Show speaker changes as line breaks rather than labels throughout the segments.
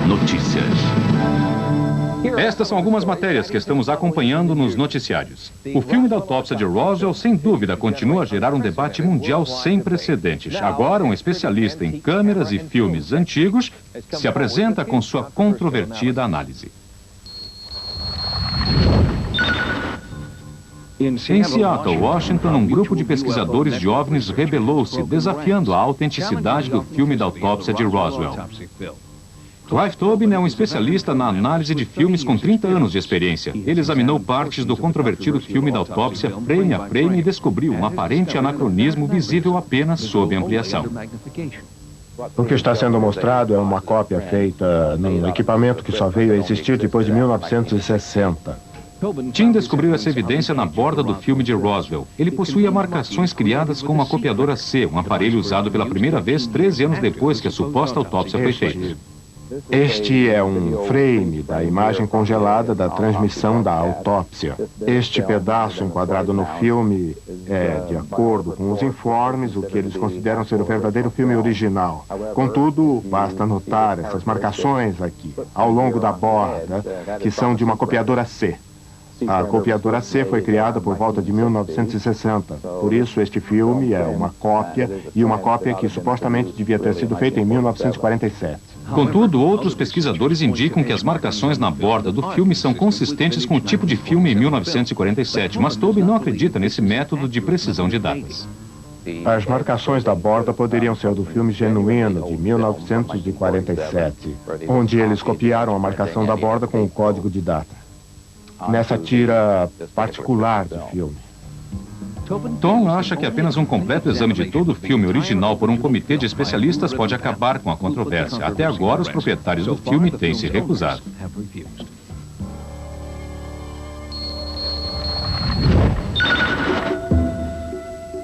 Notícias. Estas são algumas matérias que estamos acompanhando nos noticiários. O filme da autópsia de Roswell, sem dúvida, continua a gerar um debate mundial sem precedentes. Agora, um especialista em câmeras e filmes antigos se apresenta com sua controvertida análise. Em Seattle, Washington, um grupo de pesquisadores de OVNIs rebelou-se, desafiando a autenticidade do filme da autópsia de Roswell. Clive Tobin é um especialista na análise de filmes com 30 anos de experiência. Ele examinou partes do controvertido filme da autópsia frame a frame e descobriu um aparente anacronismo visível apenas sob ampliação.
O que está sendo mostrado é uma cópia feita num equipamento que só veio a existir depois de 1960.
Tim descobriu essa evidência na borda do filme de Roswell. Ele possuía marcações criadas com uma copiadora C, um aparelho usado pela primeira vez 13 anos depois que a suposta autópsia foi feita.
Este é um frame da imagem congelada da transmissão da autópsia. Este pedaço enquadrado no filme é, de acordo com os informes, o que eles consideram ser o verdadeiro filme original. Contudo, basta notar essas marcações aqui, ao longo da borda, que são de uma copiadora C. A copiadora C foi criada por volta de 1960. Por isso, este filme é uma cópia, e uma cópia que supostamente devia ter sido feita em 1947.
Contudo, outros pesquisadores indicam que as marcações na borda do filme são consistentes com o tipo de filme em 1947, mas Tobin não acredita nesse método de precisão de datas.
As marcações da borda poderiam ser do filme genuíno de 1947, onde eles copiaram a marcação da borda com o código de data. Nessa tira particular do filme.
Tom acha que apenas um completo exame de todo o filme original por um comitê de especialistas pode acabar com a controvérsia. Até agora, os proprietários do filme têm se recusado.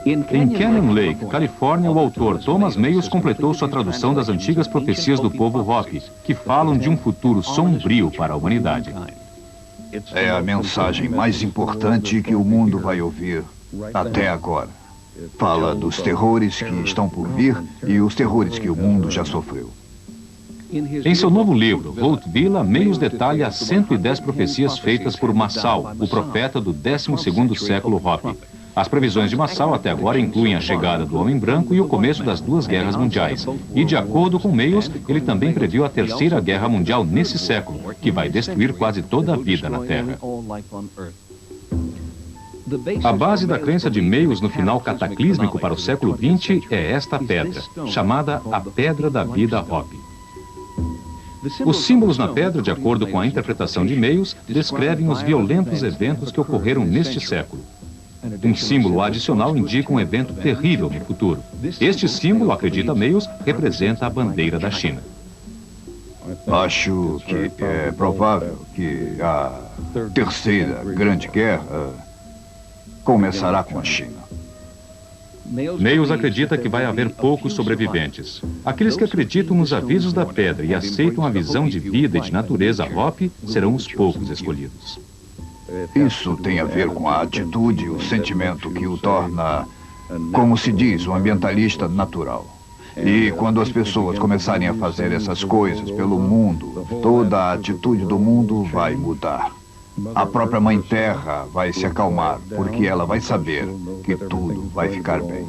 Em Canyon Lake, Califórnia, o autor Thomas Mayos completou sua tradução das antigas profecias do povo Hopi, que falam de um futuro sombrio para a humanidade.
É a mensagem mais importante que o mundo vai ouvir até agora. Fala dos terrores que estão por vir e os terrores que o mundo já sofreu.
Em seu novo livro, Volt Villa, Mayos detalha as 110 profecias feitas por Massal, o profeta do 12º século Hopi. As previsões de Massal até agora incluem a chegada do homem branco e o começo das duas guerras mundiais. E de acordo com Mayos, ele também previu a terceira guerra mundial nesse século, que vai destruir quase toda a vida na Terra. A base da crença de Mayos no final cataclísmico para o século XX é esta pedra, chamada a Pedra da Vida Hopi. Os símbolos na pedra, de acordo com a interpretação de Mayos, descrevem os violentos eventos que ocorreram neste século. Um símbolo adicional indica um evento terrível no futuro. Este símbolo, acredita Mayos, representa a bandeira da China.
Acho que é provável que a terceira grande guerra começará com a China.
Mayos acredita que vai haver poucos sobreviventes. Aqueles que acreditam nos avisos da pedra e aceitam a visão de vida e de natureza Hopi serão os poucos escolhidos.
Isso tem a ver com a atitude e o sentimento que o torna, como se diz, um ambientalista natural. E quando as pessoas começarem a fazer essas coisas pelo mundo, toda a atitude do mundo vai mudar. A própria Mãe Terra vai se acalmar, porque ela vai saber que tudo vai ficar bem.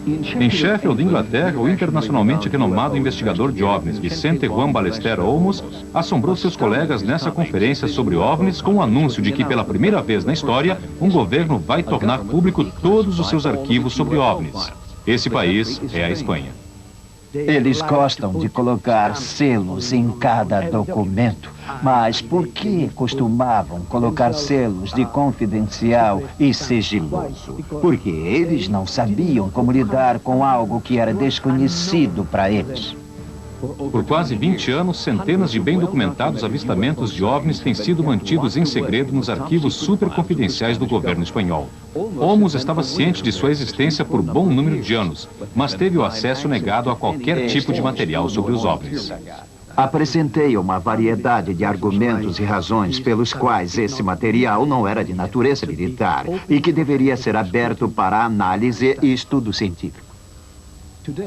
Em Sheffield, Inglaterra, o internacionalmente renomado investigador de OVNIs, Vicente Juan Ballester Olmos, assombrou seus colegas nessa conferência sobre OVNIs com o anúncio de que, pela primeira vez na história, um governo vai tornar público todos os seus arquivos sobre OVNIs. Esse país é a Espanha.
Eles gostam de colocar selos em cada documento. Mas por que costumavam colocar selos de confidencial e sigiloso? Porque eles não sabiam como lidar com algo que era desconhecido para eles.
Por quase 20 anos, centenas de bem documentados avistamentos de OVNIs têm sido mantidos em segredo nos arquivos superconfidenciais do governo espanhol. Olmos estava ciente de sua existência por bom número de anos, mas teve o acesso negado a qualquer tipo de material sobre os OVNIs.
Apresentei uma variedade de argumentos e razões pelos quais esse material não era de natureza militar e que deveria ser aberto para análise e estudo científico.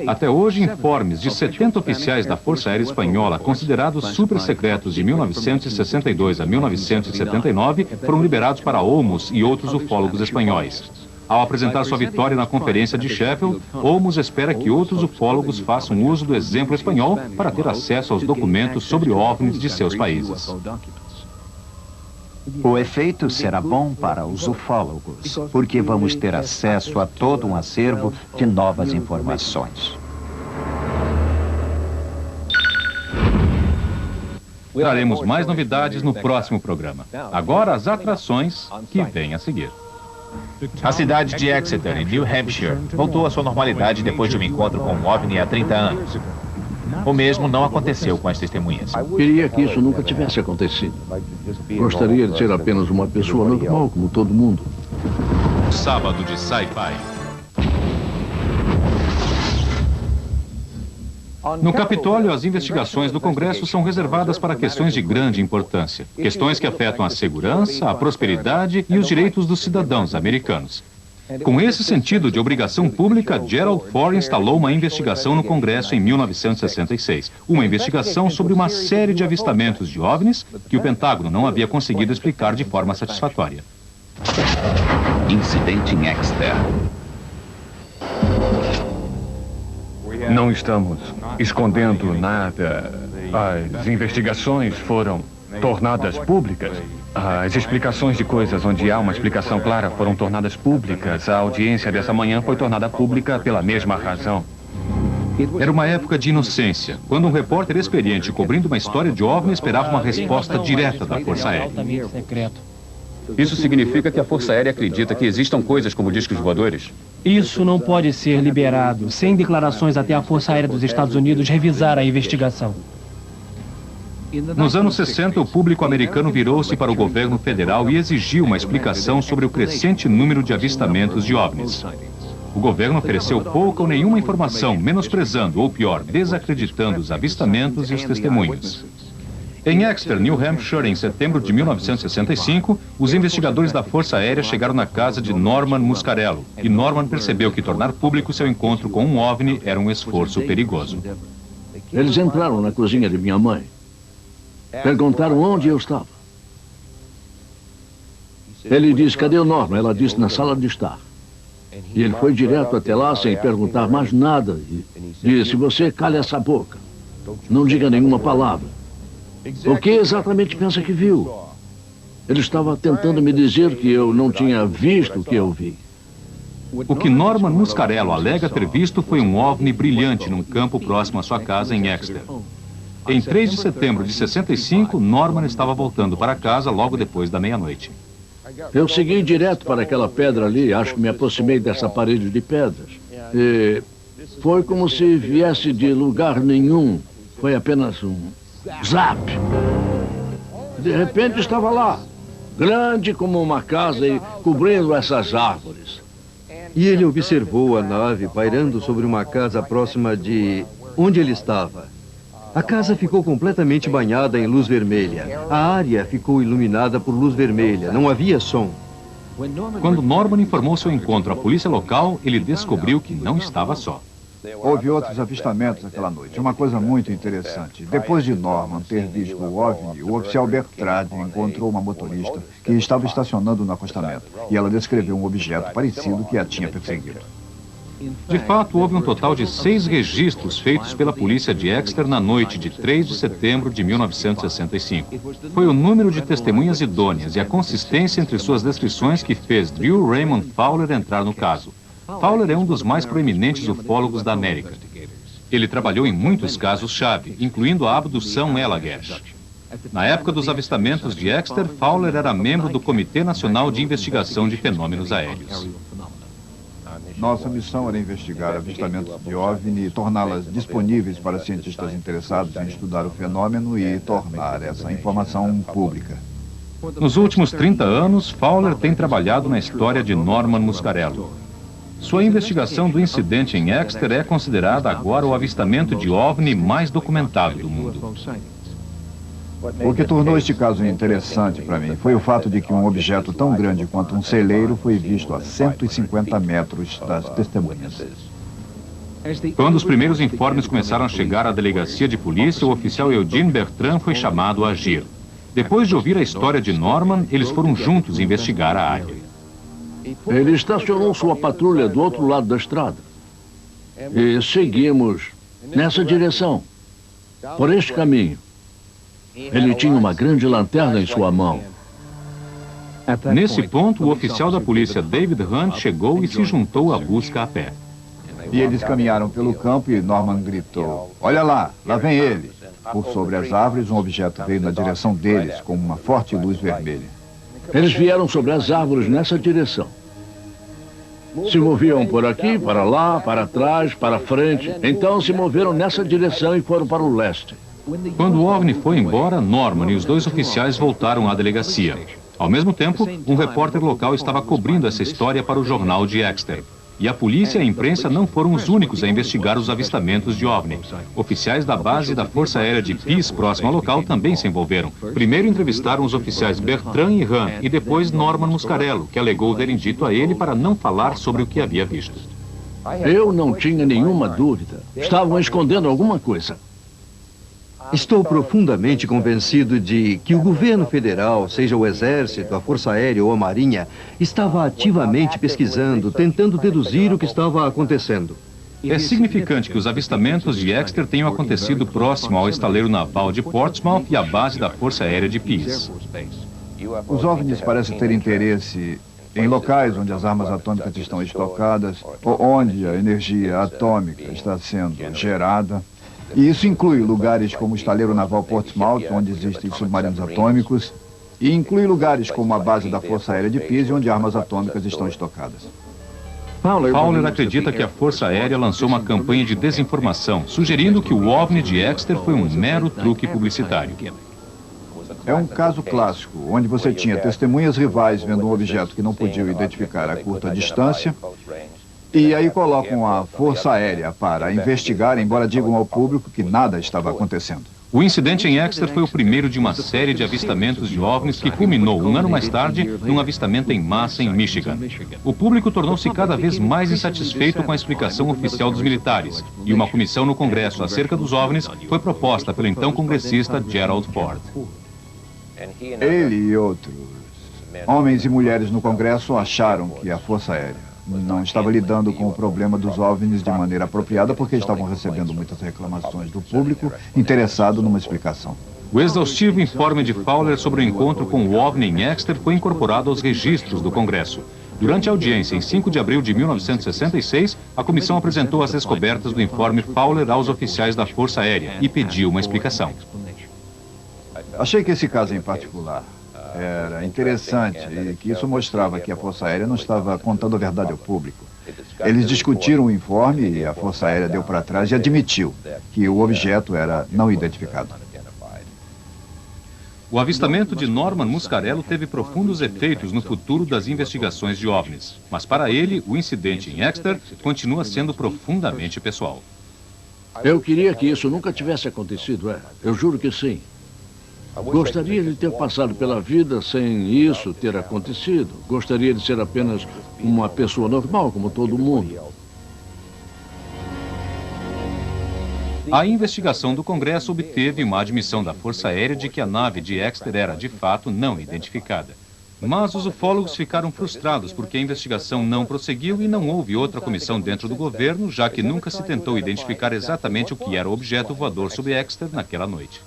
Até hoje, informes de 70 oficiais da Força Aérea Espanhola, considerados supersecretos de 1962 a 1979, foram liberados para Olmos e outros ufólogos espanhóis. Ao apresentar sua vitória na Conferência de Sheffield, Olmos espera que outros ufólogos façam uso do exemplo espanhol para ter acesso aos documentos sobre OVNIs de seus países.
O efeito será bom para os ufólogos, porque vamos ter acesso a todo um acervo de novas informações.
Traremos mais novidades no próximo programa. Agora, as atrações que vêm a seguir.
A cidade de Exeter, em New Hampshire, voltou à sua normalidade depois de um encontro com um OVNI há 30 anos. O mesmo não aconteceu com as testemunhas.
Queria que isso nunca tivesse acontecido. Gostaria de ser apenas uma pessoa normal, como todo mundo.
Sábado de Sci-Fi. No Capitólio, as investigações do Congresso são reservadas para questões de grande importância. Questões que afetam a segurança, a prosperidade e os direitos dos cidadãos americanos. Com esse sentido de obrigação pública, Gerald Ford instalou uma investigação no Congresso em 1966. Uma investigação sobre uma série de avistamentos de OVNIs que o Pentágono não havia conseguido explicar de forma satisfatória.
Incidente em Exeter.
Não estamos escondendo nada. As investigações foram tornadas públicas. As explicações de coisas onde há uma explicação clara foram tornadas públicas. A audiência dessa manhã foi tornada pública pela mesma razão.
Era uma época de inocência, quando um repórter experiente cobrindo uma história de OVNI esperava uma resposta direta da Força Aérea.
Isso significa que a Força Aérea acredita que existam coisas como discos voadores?
Isso não pode ser liberado sem declarações até a Força Aérea dos Estados Unidos revisar a investigação.
Nos anos 60, o público americano virou-se para o governo federal e exigiu uma explicação sobre o crescente número de avistamentos de OVNIs. O governo ofereceu pouca ou nenhuma informação, menosprezando, ou pior, desacreditando os avistamentos e os testemunhos. Em Exeter, New Hampshire, em setembro de 1965, os investigadores da Força Aérea chegaram na casa de Norman Muscarello, e Norman percebeu que tornar público seu encontro com um OVNI era um esforço perigoso.
Eles entraram na cozinha de minha mãe. Perguntaram onde eu estava. Ele disse, cadê o Norman? Ela disse, na sala de estar. E ele foi direto até lá sem perguntar mais nada e disse, você calha essa boca. Não diga nenhuma palavra. O que exatamente pensa que viu? Ele estava tentando me dizer que eu não tinha visto o que eu vi.
O que Norman Muscarello alega ter visto foi um OVNI brilhante num campo próximo à sua casa em Exeter. Em 3 de setembro de 65, Norman estava voltando para casa logo depois da meia-noite.
Eu segui direto para aquela pedra ali, acho que me aproximei dessa parede de pedras. E foi como se viesse de lugar nenhum. Foi apenas um zap. De repente estava lá, grande como uma casa e cobrindo essas árvores.
E ele observou a nave pairando sobre uma casa próxima de onde ele estava. A casa ficou completamente banhada em luz vermelha. A área ficou iluminada por luz vermelha. Não havia som.
Quando Norman informou seu encontro à polícia local, ele descobriu que não estava só.
Houve outros avistamentos aquela noite. Uma coisa muito interessante. Depois de Norman ter visto o OVNI, o oficial Bertrand encontrou uma motorista que estava estacionando no acostamento. E ela descreveu um objeto parecido que a tinha perseguido.
De fato, houve um total de 6 registros feitos pela polícia de Exeter na noite de 3 de setembro de 1965. Foi o número de testemunhas idôneas e a consistência entre suas descrições que fez Drew Raymond Fowler entrar no caso. Fowler é um dos mais proeminentes ufólogos da América. Ele trabalhou em muitos casos-chave, incluindo a abdução Ella Gersh. Na época dos avistamentos de Exeter, Fowler era membro do Comitê Nacional de Investigação de Fenômenos Aéreos.
Nossa missão era investigar avistamentos de OVNI e torná-las disponíveis para cientistas interessados em estudar o fenômeno e tornar essa informação pública.
Nos últimos 30 anos, Fowler tem trabalhado na história de Norman Muscarello. Sua investigação do incidente em Exeter é considerada agora o avistamento de OVNI mais documentado do mundo.
O que tornou este caso interessante para mim foi o fato de que um objeto tão grande quanto um celeiro foi visto a 150 metros das testemunhas.
Quando os primeiros informes começaram a chegar à delegacia de polícia, o oficial Eugene Bertrand foi chamado a agir. Depois de ouvir a história de Norman, eles foram juntos investigar a área.
Ele estacionou sua patrulha do outro lado da estrada. E seguimos nessa direção, por este caminho. Ele tinha uma grande lanterna em sua mão.
Nesse ponto, o oficial da polícia David Hunt chegou e se juntou à busca a pé.
E eles caminharam pelo campo e Norman gritou: "Olha lá, lá vem ele." Por sobre as árvores, um objeto veio na direção deles, com uma forte luz vermelha.
Eles vieram sobre as árvores nessa direção. Se moviam por aqui, para lá, para trás, para frente. Então se moveram nessa direção e foram para o leste.
Quando o OVNI foi embora, Norman e os dois oficiais voltaram à delegacia. Ao mesmo tempo, um repórter local estava cobrindo essa história para o jornal de Exeter. E a polícia e a imprensa não foram os únicos a investigar os avistamentos de OVNI. Oficiais da base da Força Aérea de Pease, próxima ao local, também se envolveram. Primeiro entrevistaram os oficiais Bertrand e Hunt, e depois Norman Muscarello, que alegou terem dito a ele para não falar sobre o que havia visto.
Eu não tinha nenhuma dúvida. Estavam escondendo alguma coisa.
Estou profundamente convencido de que o governo federal, seja o Exército, a Força Aérea ou a Marinha, estava ativamente pesquisando, tentando deduzir o que estava acontecendo.
É significante que os avistamentos de Exeter tenham acontecido próximo ao estaleiro naval de Portsmouth e à base da Força Aérea de Pease.
Os OVNIs parecem ter interesse em locais onde as armas atômicas estão estocadas ou onde a energia atômica está sendo gerada. E isso inclui lugares como o estaleiro naval Portsmouth, onde existem submarinos atômicos, e inclui lugares como a base da Força Aérea de Pease, onde armas atômicas estão estocadas.
Fowler acredita que a Força Aérea lançou uma campanha de desinformação, sugerindo que o OVNI de Exeter foi um mero truque publicitário.
É um caso clássico, onde você tinha testemunhas rivais vendo um objeto que não podiam identificar a curta distância, e aí colocam a Força Aérea para investigar, embora digam ao público que nada estava acontecendo.
O incidente em Exeter foi o primeiro de uma série de avistamentos de OVNIs que culminou, um ano mais tarde, num avistamento em massa em Michigan. O público tornou-se cada vez mais insatisfeito com a explicação oficial dos militares, e uma comissão no Congresso acerca dos OVNIs foi proposta pelo então congressista Gerald Ford.
Ele e outros homens e mulheres no Congresso acharam que a Força Aérea não estava lidando com o problema dos OVNIs de maneira apropriada porque estavam recebendo muitas reclamações do público interessado numa explicação.
O exaustivo informe de Fowler sobre o encontro com o OVNI em Exeter foi incorporado aos registros do Congresso. Durante a audiência, em 5 de abril de 1966, a comissão apresentou as descobertas do informe Fowler aos oficiais da Força Aérea e pediu uma explicação.
Achei que esse caso em particular era interessante e que isso mostrava que a Força Aérea não estava contando a verdade ao público. Eles discutiram o informe e a Força Aérea deu para trás e admitiu que o objeto era não identificado.
O avistamento de Norman Muscarello teve profundos efeitos no futuro das investigações de OVNIs. Mas para ele, o incidente em Exeter continua sendo profundamente pessoal.
Eu queria que isso nunca tivesse acontecido, Eu juro que sim. Gostaria de ter passado pela vida sem isso ter acontecido. Gostaria de ser apenas uma pessoa normal, como todo mundo.
A investigação do Congresso obteve uma admissão da Força Aérea de que a nave de Exeter era, de fato, não identificada. Mas os ufólogos ficaram frustrados porque a investigação não prosseguiu e não houve outra comissão dentro do governo, já que nunca se tentou identificar exatamente o que era o objeto voador sobre Exeter naquela noite.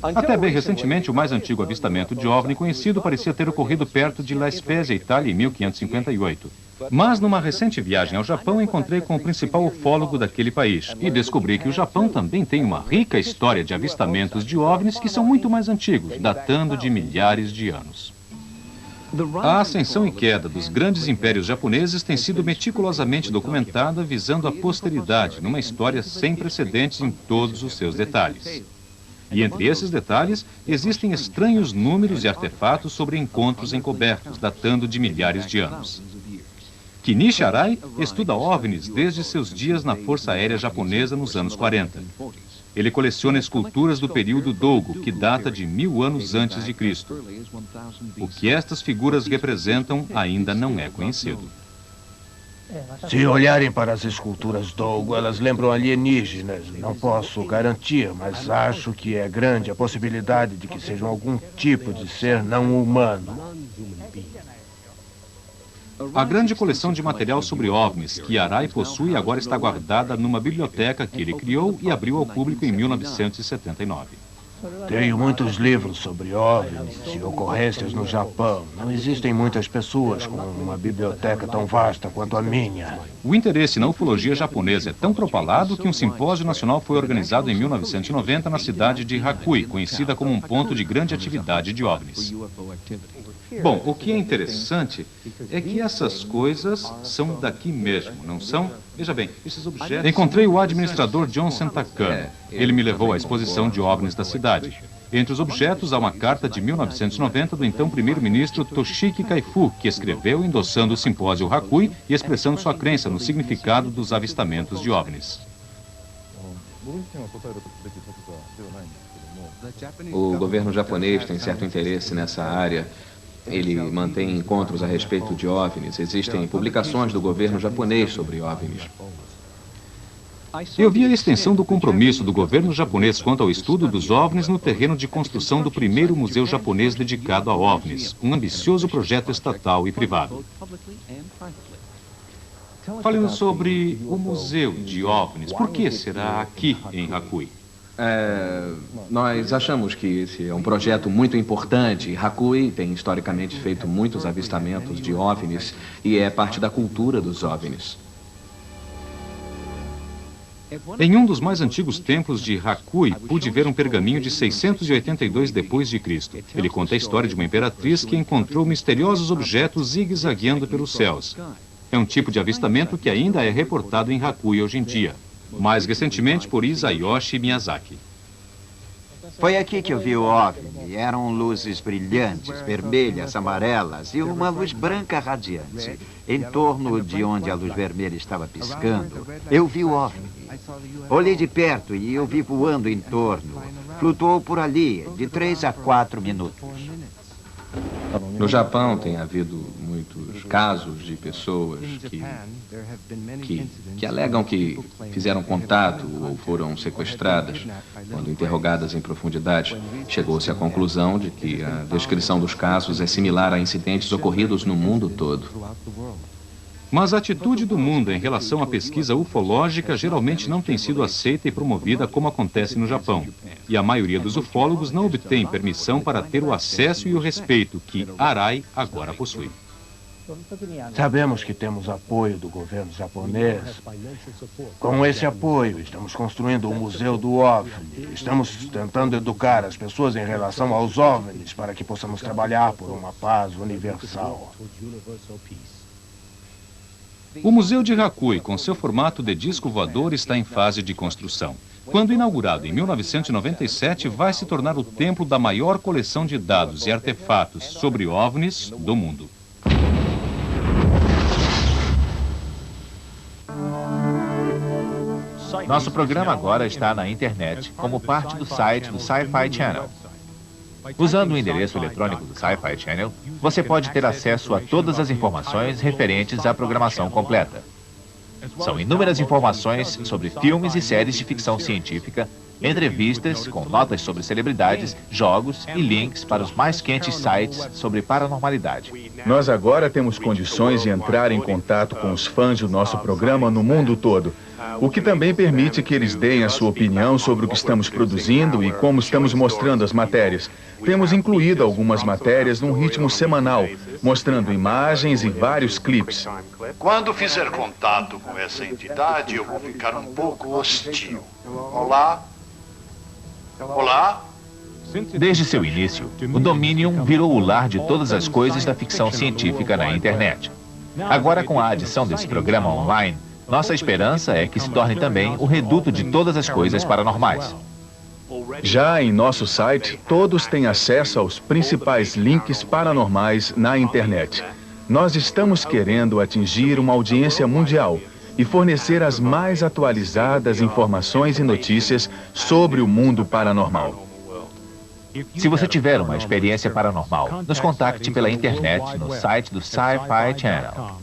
Até bem recentemente, o mais antigo avistamento de OVNI conhecido parecia ter ocorrido perto de La Spezia, Itália, em 1558. Mas numa recente viagem ao Japão, encontrei com o principal ufólogo daquele país e descobri que o Japão também tem uma rica história de avistamentos de OVNIs que são muito mais antigos, datando de milhares de anos. A ascensão e queda dos grandes impérios japoneses tem sido meticulosamente documentada visando a posteridade numa história sem precedentes em todos os seus detalhes. E entre esses detalhes, existem estranhos números e artefatos sobre encontros encobertos, datando de milhares de anos. Kenichi Arai estuda OVNIs desde seus dias na Força Aérea Japonesa nos anos 40. Ele coleciona esculturas do período Dogo, que data de 1000 anos antes de Cristo. O que estas figuras representam ainda não é conhecido.
Se olharem para as esculturas Dogo, elas lembram alienígenas. Não posso garantir, mas acho que é grande a possibilidade de que sejam algum tipo de ser não humano.
A grande coleção de material sobre OVNIs que Arai possui agora está guardada numa biblioteca que ele criou e abriu ao público em 1979.
Tenho muitos livros sobre OVNIs e ocorrências no Japão. Não existem muitas pessoas com uma biblioteca tão vasta quanto a minha.
O interesse na ufologia japonesa é tão propalado que um simpósio nacional foi organizado em 1990 na cidade de Hakui, conhecida como um ponto de grande atividade de OVNIs. Bom, o que é interessante é que essas coisas são daqui mesmo, não são? Veja bem, esses objetos... Encontrei o administrador John Santacano. Ele me levou à exposição de OVNIs da cidade. Entre os objetos há uma carta de 1990 do então primeiro-ministro Toshiki Kaifu, que escreveu endossando o simpósio Hakui e expressando sua crença no significado dos avistamentos de OVNIs.
O governo japonês tem certo interesse nessa área. Ele mantém encontros a respeito de OVNIs. Existem publicações do governo japonês sobre OVNIs.
Eu vi a extensão do compromisso do governo japonês quanto ao estudo dos OVNIs no terreno de construção do primeiro museu japonês dedicado a OVNIs, um ambicioso projeto estatal e privado. Fale-nos sobre o museu de OVNIs. Por que será aqui em Hakui?
Nós achamos que esse é um projeto muito importante. Hakui tem historicamente feito muitos avistamentos de OVNIs e é parte da cultura dos OVNIs.
Em um dos mais antigos templos de Hakui, pude ver um pergaminho de 682 d.C. Ele conta a história de uma imperatriz que encontrou misteriosos objetos zigue-zagueando pelos céus. É um tipo de avistamento que ainda é reportado em Hakui hoje em dia. Mais recentemente por Isayoshi Miyazaki.
Foi aqui que eu vi o OVNI. Eram luzes brilhantes, vermelhas, amarelas e uma luz branca radiante. Em torno de onde a luz vermelha estava piscando, eu vi o OVNI. Olhei de perto e eu vi voando em torno. Flutuou por ali, de 3 a 4 minutos.
No Japão tem havido muitos casos de pessoas que alegam que fizeram contato ou foram sequestradas. Quando interrogadas em profundidade, chegou-se à conclusão de que a descrição dos casos é similar a incidentes ocorridos no mundo todo.
Mas a atitude do mundo em relação à pesquisa ufológica geralmente não tem sido aceita e promovida como acontece no Japão. E a maioria dos ufólogos não obtém permissão para ter o acesso e o respeito que Arai agora possui.
Sabemos que temos apoio do governo japonês. Com esse apoio, estamos construindo o Museu do OVNI. Estamos tentando educar as pessoas em relação aos OVNIs para que possamos trabalhar por uma paz universal.
O Museu de Hakui, com seu formato de disco voador, está em fase de construção. Quando inaugurado em 1997, vai se tornar o templo da maior coleção de dados e artefatos sobre OVNIs do mundo.
Nosso programa agora está na internet como parte do site do Sci-Fi Channel. Usando o endereço eletrônico do Sci-Fi Channel, você pode ter acesso a todas as informações referentes à programação completa. São inúmeras informações sobre filmes e séries de ficção científica, entrevistas com notas sobre celebridades, jogos e links para os mais quentes sites sobre paranormalidade.
Nós agora temos condições de entrar em contato com os fãs do nosso programa no mundo todo, o que também permite que eles deem a sua opinião sobre o que estamos produzindo e como estamos mostrando as matérias. Temos incluído algumas matérias num ritmo semanal, mostrando imagens e vários clipes.
Quando fizer contato com essa entidade, eu vou ficar um pouco hostil. Olá? Olá?
Desde seu início, o Dominion virou o lar de todas as coisas da ficção científica na internet. Agora, com a adição desse programa online, nossa esperança é que se torne também o reduto de todas as coisas paranormais.
Já em nosso site, todos têm acesso aos principais links paranormais na internet. Nós estamos querendo atingir uma audiência mundial e fornecer as mais atualizadas informações e notícias sobre o mundo paranormal.
Se você tiver uma experiência paranormal, nos contacte pela internet no site do Sci-Fi Channel.